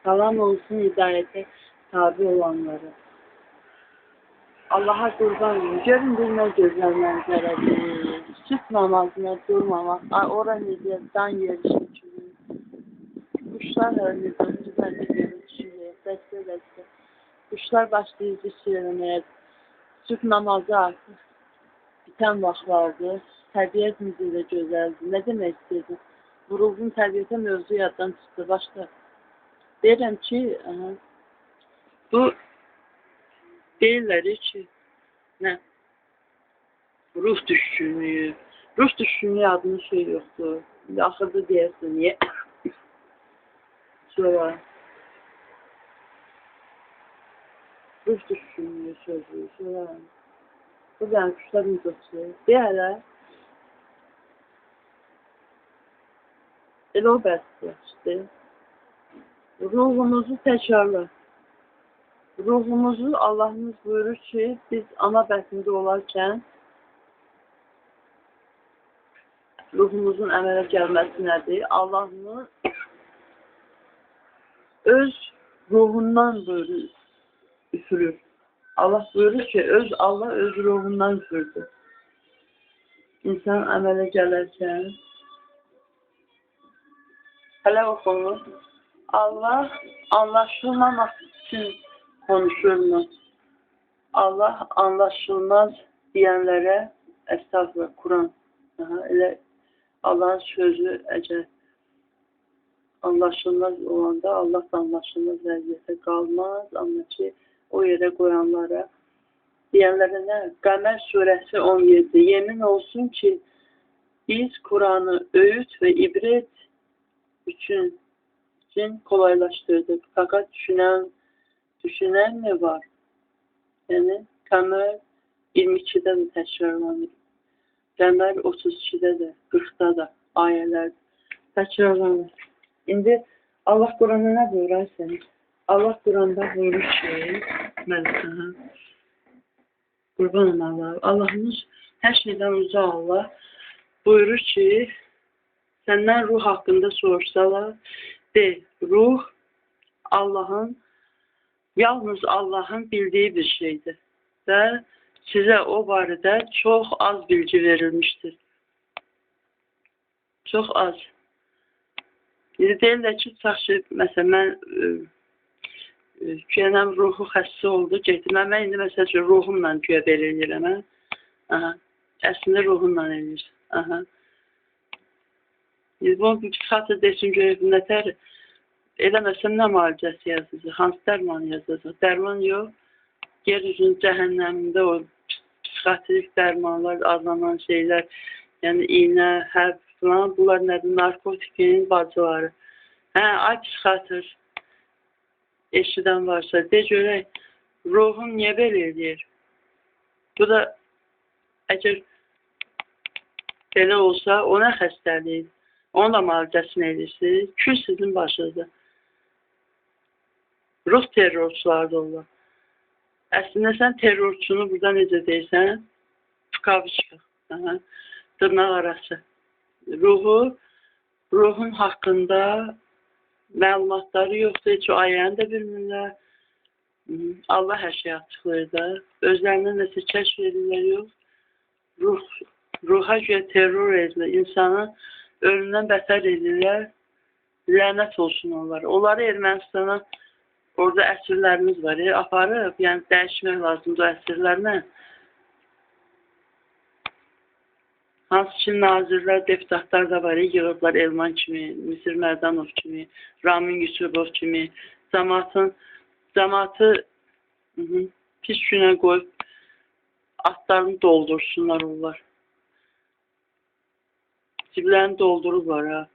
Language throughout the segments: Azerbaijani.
Salam olsun hidayete tabi olanları. Allah'a kurban olun. Görün bir ne gözler mənzərədir. Süt namazına durmamak. Ora necə dan yerişir. Kuşlar hörmüzür. Güzəldə görüşür. Dəstə. Kuşlar başlayır söyləməyə. Süt namazı artıq bitən vaxtlardır. Təbiət necə də gözəldir. Nə demək istəyirdim? Vurulduğun təbiətə mövzu yaddan çıxdı. Başqa. Deyirəm ki, bu deyirlər ki, nə? Ruh düşkünlüyü. Ruh düşkünlüyü adının şey yoxdur. Axırda deyərsən, niyə? Sonra ruh düşkünlüyü sözü. Sonra bu da kuşlar müzəsi. Deyərlər. Elə o bəsdir. Ruhumuzu təkrarla. Ruhumuzu Allah'ımız buyurur ki, biz ana bətnində olarkən ruhumuzun əmələ gəlməsi nədir? Allah'ımız öz ruhundan buyurur, üfürür. Allah buyurur ki, Allah öz ruhundan üfürdür. İnsan əmələ gələrkən hələ oxunur. Allah anlaşılmamaq üçün konuşur mu? Allah anlaşılmaz deyənlərə estağfurullah, Kur'an. Elə Allah'ın sözü əgər anlaşılmaz olanda Allah da anlaşılmaz vəziyyətə qalmaz. Amma ki o yerə qoyanlara deyənlərə nə? Qəmər surəsi 17. Yemin olsun ki biz Kur'an'ı öğüt ve ibret üçün kolaylaştırdık. Fakat düşünen mi var? Yani Qəmər 22'de de təkrarlanır. Qəmər 32'de de, 40'da da ayələr təkrarlanır. İndi Allah Kur'an'da ne buyurar seni? Allah Kur'an'da buyurur ki, Mələkə, qurbanım Allah. Allah'ımız her şeyden uca Allah buyurur ki, senden ruh hakkında sorsalar, de, ruh yalnız Allah'ın bildiği bir şeydir. Ve size o barədə çok az bilgi verilmiştir. Çok az. Deyirlər ki, çaxşı, məsələn, mən güyənəm ruhu xəstə oldu, getdim. Mən indi məsəl üçün ruhumla güyə belə eləyirəm. Əslində ruhumla eləyir. Bunu bir psixiatr desin, görək nətər eləməsəm nə müalicəsi yazılır, hansı dərmanı yazılır. Dərman yox, yeryüzünün cəhənnəmində o psixiatrik dərmanlar, azlanan şeylər, yəni iğnə, hərb falan, bunlar nədir? Narkotikin bacıları. Ay psixiatr, eşidən varsa, de görək, ruhum niyə belə eləyir? Bu da, əgər belə olsa, o nə xəstəlik? Onun da müalicəsini edirsiniz. Kül sizin başınızda. Ruh terrorçuları da olur. Əslində sən terrorçunu burada necə deyirsən? Tukaviçka. Dırnaq arası. Ruhun haqqında məlumatları yoxdur. Heç o ayəni də bilmirlər. Allah hər şey açıqlayır da. Özlərindən nəsə kəşf edirlər yox. Ruha görə terror edilir. İnsanı ölümdən bətər edirlər. Lənət olsun onlara. Onları Ermənistana orada əsirlərimiz var. Aparıb, yəni dəyişmək lazımdır o əsirlərlə. Hansı ki, nazirlər, deputatlar da var. Yığıblar Elman kimi, Misir Mərdanov kimi, Ramin Yusubov kimi. Cəmatı pis günə qoyub atlarını doldursunlar onlar. Ciblərini doldururlar.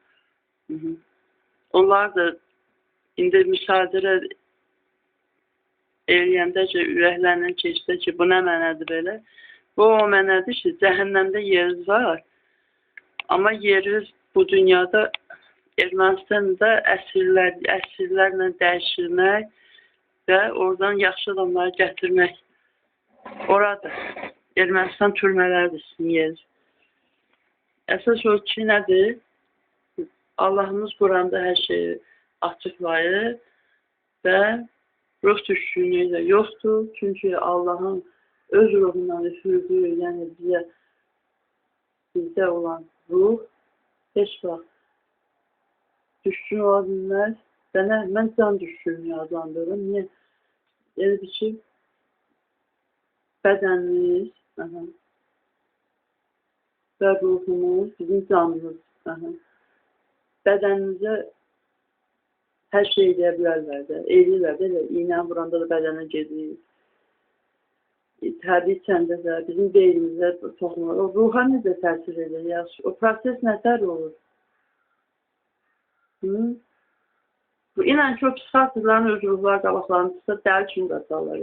Onlar da indi müsadirə eləyəndəcə ürəklərindən keçsə ki, bu nə mənədir belə? Bu o mənədir ki, cəhənnəmdə yeriz var. Amma yeriz bu dünyada Ermənistanda əsirlərlə dəyişilmək və oradan yaxşı adamları gətirmək. Orada Ermənistan türmələridir sizin yeriz. Əsas o ki, nədir? Allah'ımız Kur'an'da her şeyi açıqlayır. və ruh düşkünlüyü də yoxdur. Çünki Allahın öz ruhundan üfürdüyü, yəni bizdə olan ruh heç vaxt düşkün ola bilməz. Mən can düşkünlüyü adlandırırım. Niyə? Elə bir ki, bədənimiz və ruhumuz, bizim canımız bədənimizə hər şey edə bilərlər də, eləyirlər də, iynə vuranda da bədənə gedir. Təbii içəndə də, bizim beynimizə toxunur. O ruha necə təsir edir? O proses nətər olur? Bu inan ki, o psixiatrların öz ruhlar qabaqlarını tutsa, dəli kimi qaçarlar.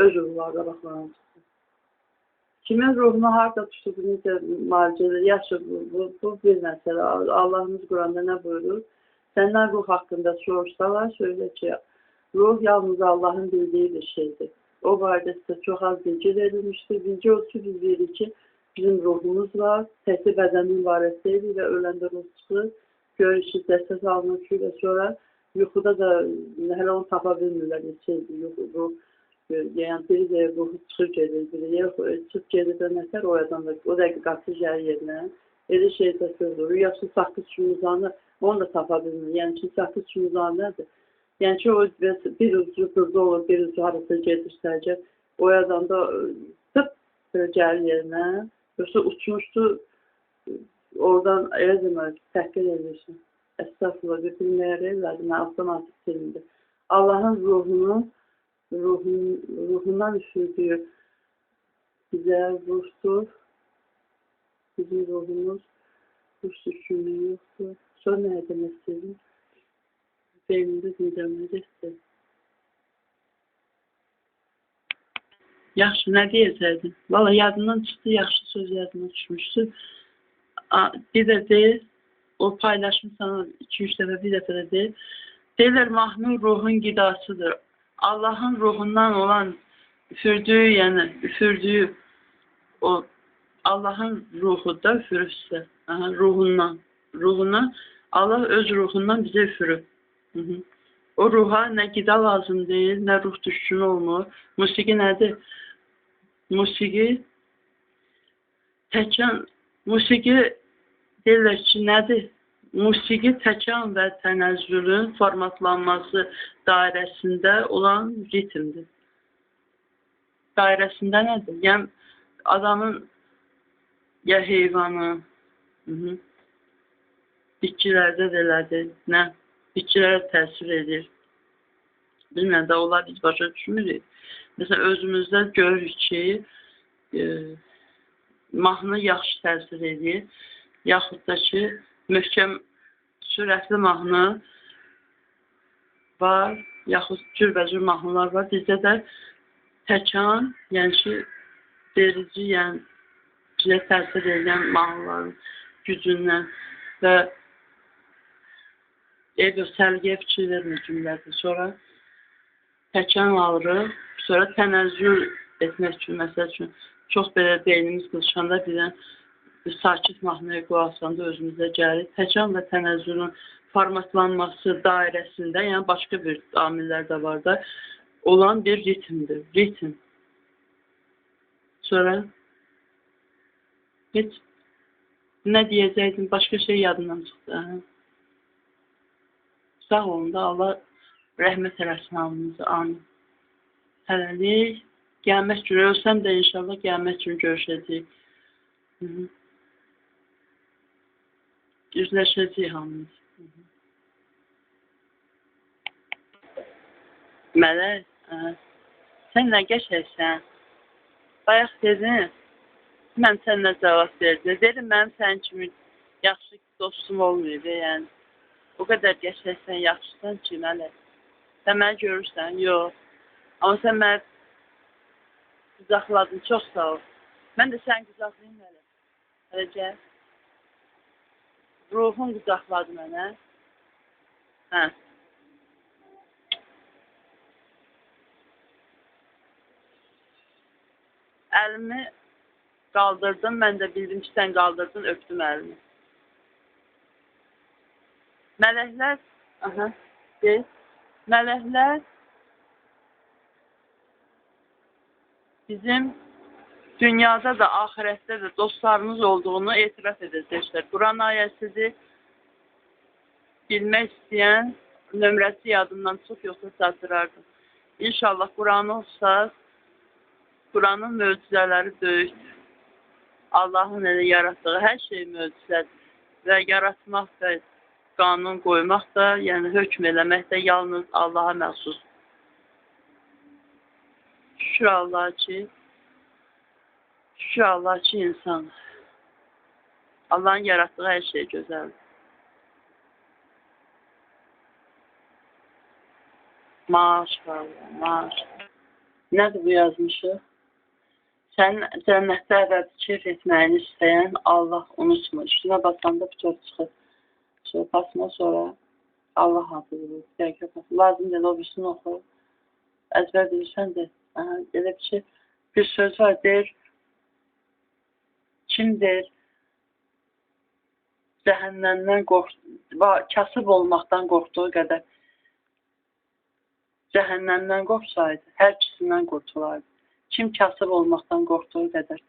Öz ruhlar qabaqlarını tutsa. Kimin ruhunu harada tutub, necə müalicə edir? Yaxşı, bu bir məsələ. Allahımız Quranda nə buyurur? Səndən ruh haqqında soruşsalar, söylə ki, ruh yalnız Allahın bildiyi bir şeydir. O barədə sizə çox az bilgi verilmişdir. Bilgi o ki, biz deyirik ki, bizim ruhumuz var, təkli bədənin ibarət deyil və öləndə ruh çıxır. Görür ki, dəstək alınır ki, və sonra yuxuda da hələ onu tapa bilmirlər, ruh. Yəni, biri də ruhu çıxır gedir, biri çıxıb gedir və nətər o adamda, o dəqiqə qatı gəlir yerinə, elə şey təsvir olur. Yaxşı, saqqız kimi uzanır, onu da tapa bilmir. Yəni ki, saqqız kimi uzanır nədir? Yəni ki, o bir ucu burada olur, bir ucu harasa gedirsə, o adamda tıp gəlir yerinə, yoxsa uçmuşdu, oradan elə demək, təhqir edirsin. Əstəğfurullah, bilməyə reylədir, mən avtomatik silindir. Allahın ruhundan üfürdüyü bizə ruhdur. Bizim ruhumuz ruh düşkünlüyü yoxdur. Sonra nə demək istədim? Beynimdə dinləmək istədim. Yaxşı, nə deyəcəkdim? Valla yadından çıxdı, yaxşı söz yadından düşmüşdü. Bir də deyil, o paylaşmışsan 2-3 dəfə, bir dəfə də deyil. Deyirlər, mahnı ruhun qidasıdır. Allahın ruhundan olan üfürdüyü o Allahın ruhu da üfürürsə, ruhundan, Allah öz ruhundan bizə üfürür. O ruha nə qida lazım deyil, nə ruh düşkünü olmur. Musiqi nədir? Musiqi deyirlər ki, nədir? Musiqi təkan və tənəzzülün formatlanması dairəsində olan ritmdir. Dairəsində nədir? Yəni, adamın ya heyvanı, bitkilərdə də elədir, nə? Bitkilərə təsir edir. Bilmən də, onlar biz başa düşmürük. Məsələn, özümüzdə görürük ki, mahnı yaxşı təsir edir, yaxud da ki, möhkəm, sürətli mahnı var, yaxud cürbəcür mahnılar var. Bizdə də təkan, yəni ki, verici, yəni bizə təsir edən mahnıların gücündən və sərgiyə fikir vermir cümlədir. Sonra təkan alırıq, sonra tənəzzül etmək üçün, məsəl üçün, çox belə beynimiz qılışanda birdən sakit mahnıya qulaqsanda özümüzə gəlir. Təkan və tənəzzülün formatlanması dairəsində, yəni başqa bir amillər də var da, olan bir ritmdir. Ritm. Sonra heç nə deyəcəkdim, başqa şey yadından çıxdı. Sağ olun da, Allah rəhmət eləsin halınızı, amin. Hələlik, qiyamət günü ölsəm də inşallah qiyamət günü görüşəcəyik. Üzləşəcəyik hamımız. Mələk, sən nə qəşəksən? Bayaq dedin, mən sənə cavab verdim. Dedim, mənim sənin kimi yaxşı dostum olmayıb, yəni. O qədər qəşəksən, yaxşısan ki, mələk. Sən məni görürsən, yox. Amma sən məni qızaqladın, çox sağ ol. Mən də səni qızaqlayayım, mələk. Hələ gəl. Ruhun qızaqladı mənə. Hə. Əlimi qaldırdım, mən də bildim ki, sən qaldırdın, öpdüm əlimi. Mələklər, deyil. Mələklər bizim dünyada da, ahirətdə də dostlarımız olduğunu etiraf edəcəklər. Quran ayəsidir. Bilmək istəyən nömrəsi yadından çox yoxsa çatdırardım. İnşallah Quranı olsa, Quranın möcüzələri böyükdür. Allahın elə yaratdığı hər şey möcüzədir. Və yaratmaq da, qanun qoymaq da, yəni hökm eləmək də yalnız Allaha məxsus. Şükür Allah ki insan. Allahın yaratdığı hər şey gözəldir. Maşallah, maşallah. Nədir bu yazmışı? Sən cənnətdə əbədi keyf etməyini istəyən Allah unutma. Üstünə basanda bütöv çıxır. Sonra basma sonra Allah adı vurur. Dəqiqə basma. Lazım deyil, o birisini oxu. Əzbər bilirsən də. Elə bir söz var, deyir. Kim deyir? Cəhənnəmdən kasıb olmaqdan qorxduğu qədər cəhənnəmdən qorxsaydı, hər ikisindən qurtulardı. Kim kasıb olmaqdan qorxduğu qədər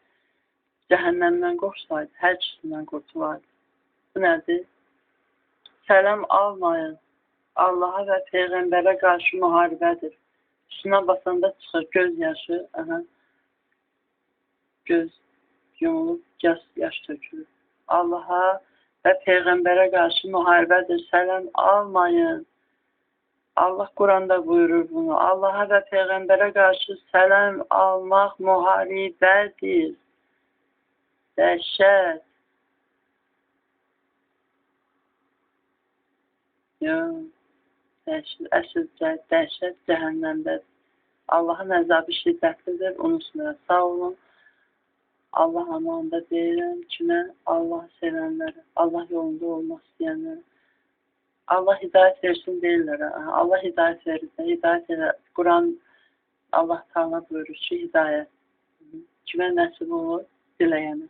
cəhənnəmdən qorxsaydı, hər ikisindən qurtulardı. Bu nədir? Sələm almayın. Allaha və Peyğəmbərə qarşı müharibədir. Üstünə basanda çıxır göz yaşı. Göz yumulub, yaş tökülür. Allaha və Peyğəmbərə qarşı müharibədir. Sələm almayın. Allah Quranda buyurur bunu. Allaha və Peyğəmbərə qarşı sələm almaq müharibədir. Dəhşət. Yox. Əsl dəhşət cəhənnəmdədir. Allahın əzabı şiddətlidir. Unutmayın. Sağ olun. Allah amanında deyirəm kimə? Allah sevənlərə. Allah yolunda olmaq istəyənlərə. Allah hidayət versin deyirlər. Allah hidayət verir. Hidayət verir. Quran Allah Teala buyurur ki, hidayət. Kimə nəsib olur? Diləyənə.